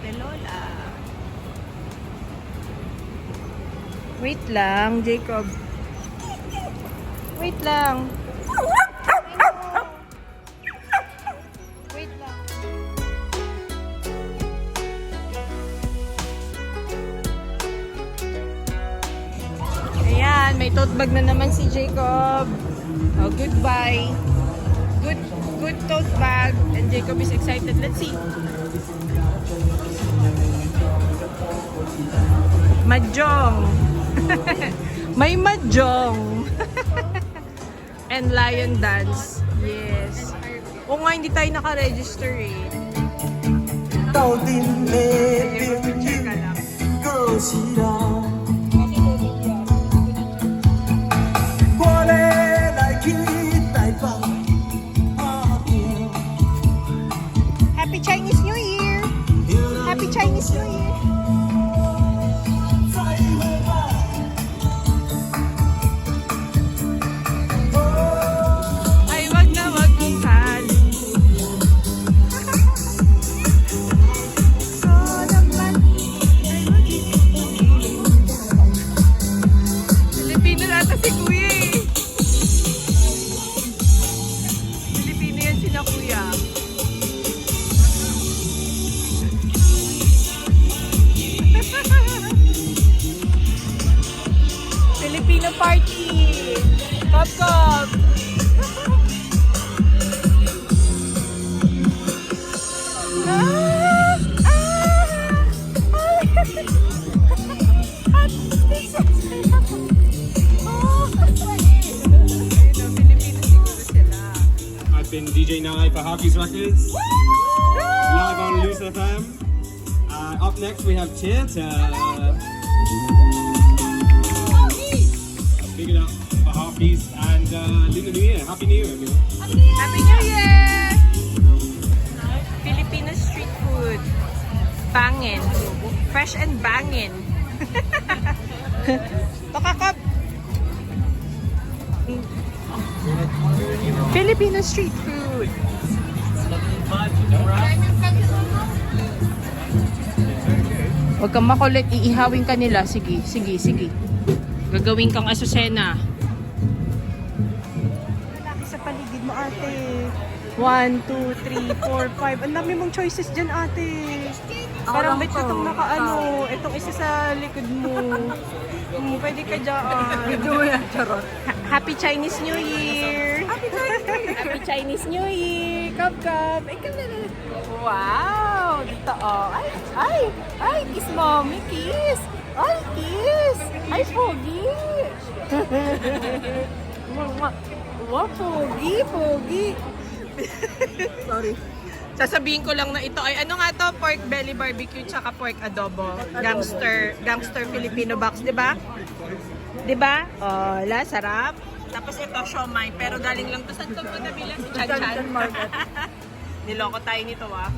Ate Lola. Wait lang, Jacob. Wait lang. Wait lang. Ayan, may tote bag na naman si Jacob. Oh, goodbye. Good tote bag. And Jacob is excited. Let's see. Mahjong. May mahjong. And lion dance. Yes. O nga, hindi tayo naka-register eh. 到底你朋友搁是人？我要来去台北打拼。 Happy Chinese New Year! Happy Chinese New Year! Ay, wag na wag mong sali. Filipino nata si Kuya eh. Filipino yan sila Kuya. Filipino party! Kop kop! I've been DJ Nye for Harvey's Records, live on Loose FM. Up next we have Theatre. Big it up for Harvey's and Lunar New Year. Happy New Year, everyone. Happy New Year! Filipino street food. Bangin. Fresh and bangin. Tokakop. Filipino street food. Huwag kang makulit, iihawin ka nila. Sige, sige, sige. Gagawin kang asusena. Malaki sa paligid mo, ate. 1, 2, 3, 4, 5. Ang dami mong choices dyan, ate. Parang bet itong nakaano. Itong isa sa likod mo. Pwede ka dyan. Charot. Happy Chinese New Year! Happy Chinese New Year! Happy Chinese New Year! Kap, kap. Ikaw na. Wow! Dito, oh. Ay, ay, ay, kiss mommy, kiss! Ay, kiss! Ay, pogi! Wow, pogi, pogi! Sorry. Sasabihin ko lang na ito ay ano nga to? Pork belly barbecue tsaka pork adobo. Gangster Filipino box, 'di ba? 'Di ba? Oh, la sarap. Tapos ito siomai, pero galing lang to sa to nabila si Chan Chan Market. Niloko tayo nito, ah.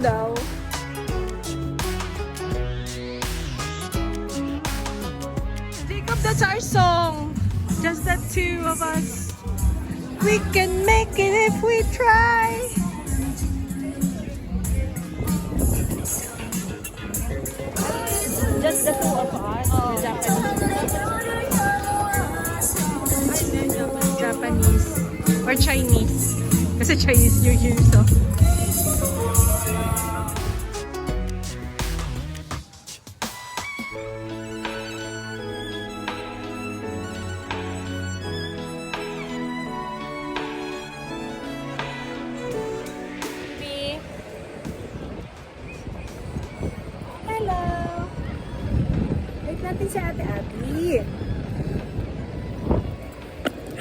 daw. Jacob, that's our song. Just the two of us. We can make it if we try. Just the two of us. Japanese. Or Chinese. Kasi Chinese New Year, so. Hello! Wait natin si Ate Abby.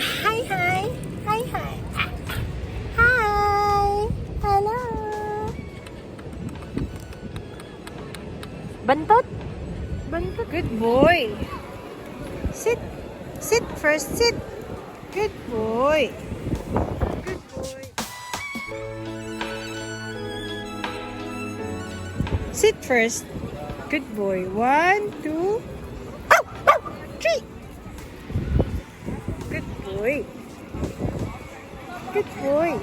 Hi, hi! Hi, hi! Hi! Hello! Bantot? Bantot. Good boy! Sit! Sit first, sit! Good boy! Good boy! Sit first. Good boy. 1, 2, 3. Good boy. Good boy.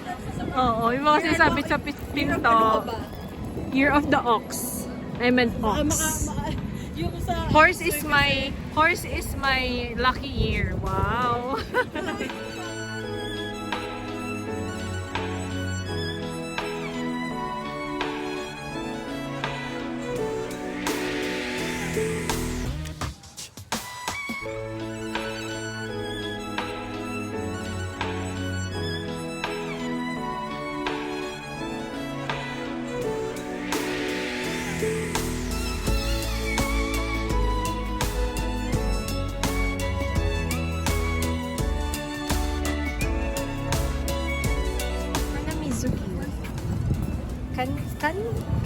Oo, yung mga sinasabi sa pinto. Year of the ox. I meant ox. Horse is my lucky year. Wow.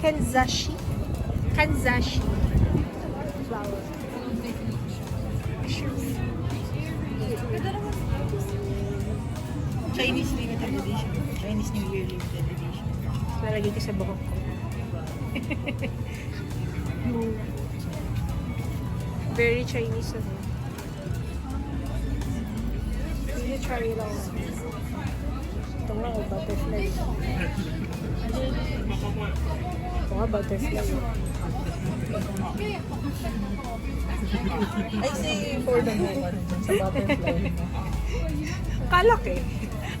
Kanzashi flower. Chinese limited edition. Chinese New Year limited edition. Lalagay ko sa buhok ko. Very Chinese ako. Sige, try lang. Ito nga, oh, butterfly. Ito nga, butterfly. I say for the moment sa butterfly. Kalak eh.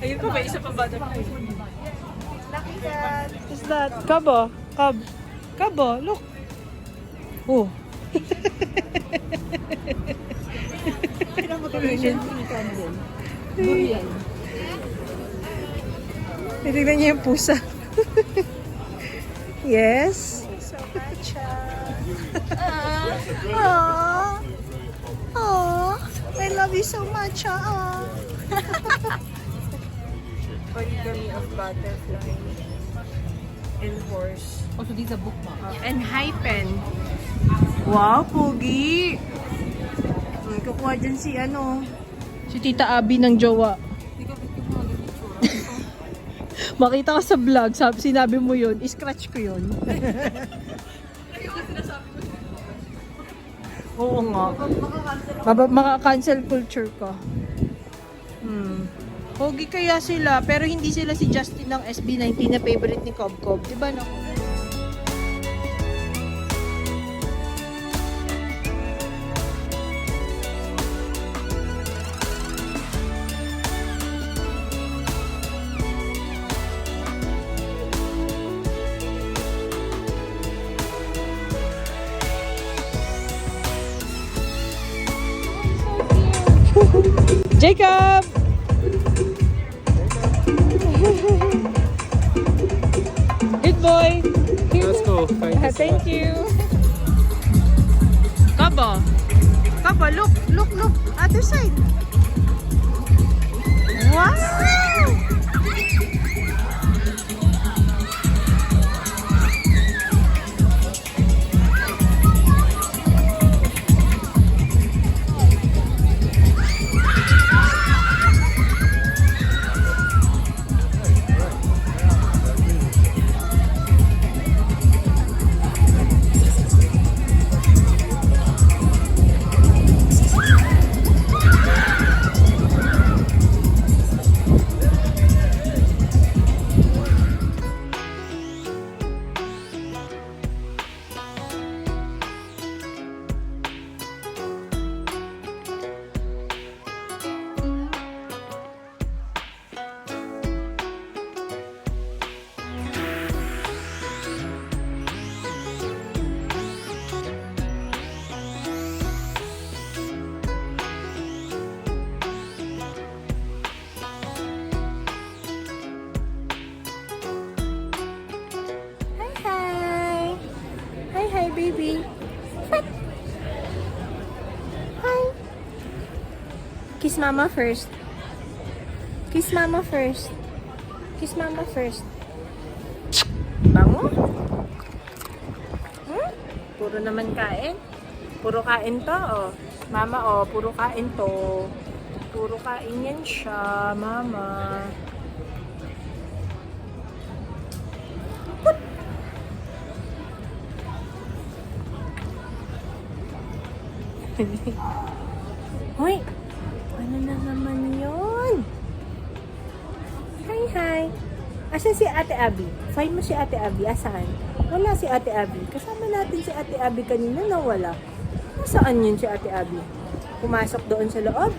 Ayun pa, may isa pa butterfly. Lucky cat. Is that? Kabo? Kabo, look. Oh. Asian tree candle. Durian. Titignan niya yung pusa. Yes. So much. I love you so much. Origami of butterfly and horse. Also, these are bookmark. And high pen. Wow, pogi. Kukuha dyan si si Tita Abby ng jowa. Makita ka sa vlog, sinabi mo yun, scratch ko yun. Oo nga. Maka-cancel culture ka. Pogi kaya sila, pero hindi sila si Justin ng SB19 na favorite ni Cobb Cobb. Diba no? Jacob! Good boy! Let's go. Thank you! Kaba! Kaba, look! Other side! Wow! Kiss mama first. Kiss mama first. Kiss mama first. Bango? Hmm? Puro naman kain. Puro kain to, oh. Mama, oh, puro kain to. Puro kain yan siya, mama. Hoy! Ano na naman yun? Hi! Asan si Ate Abby? Find mo si Ate Abby. Asan? Wala si Ate Abby. Kasama natin si Ate Abby kanina, nawala. Nasaan yun si Ate Abby? Pumasok doon sa loob?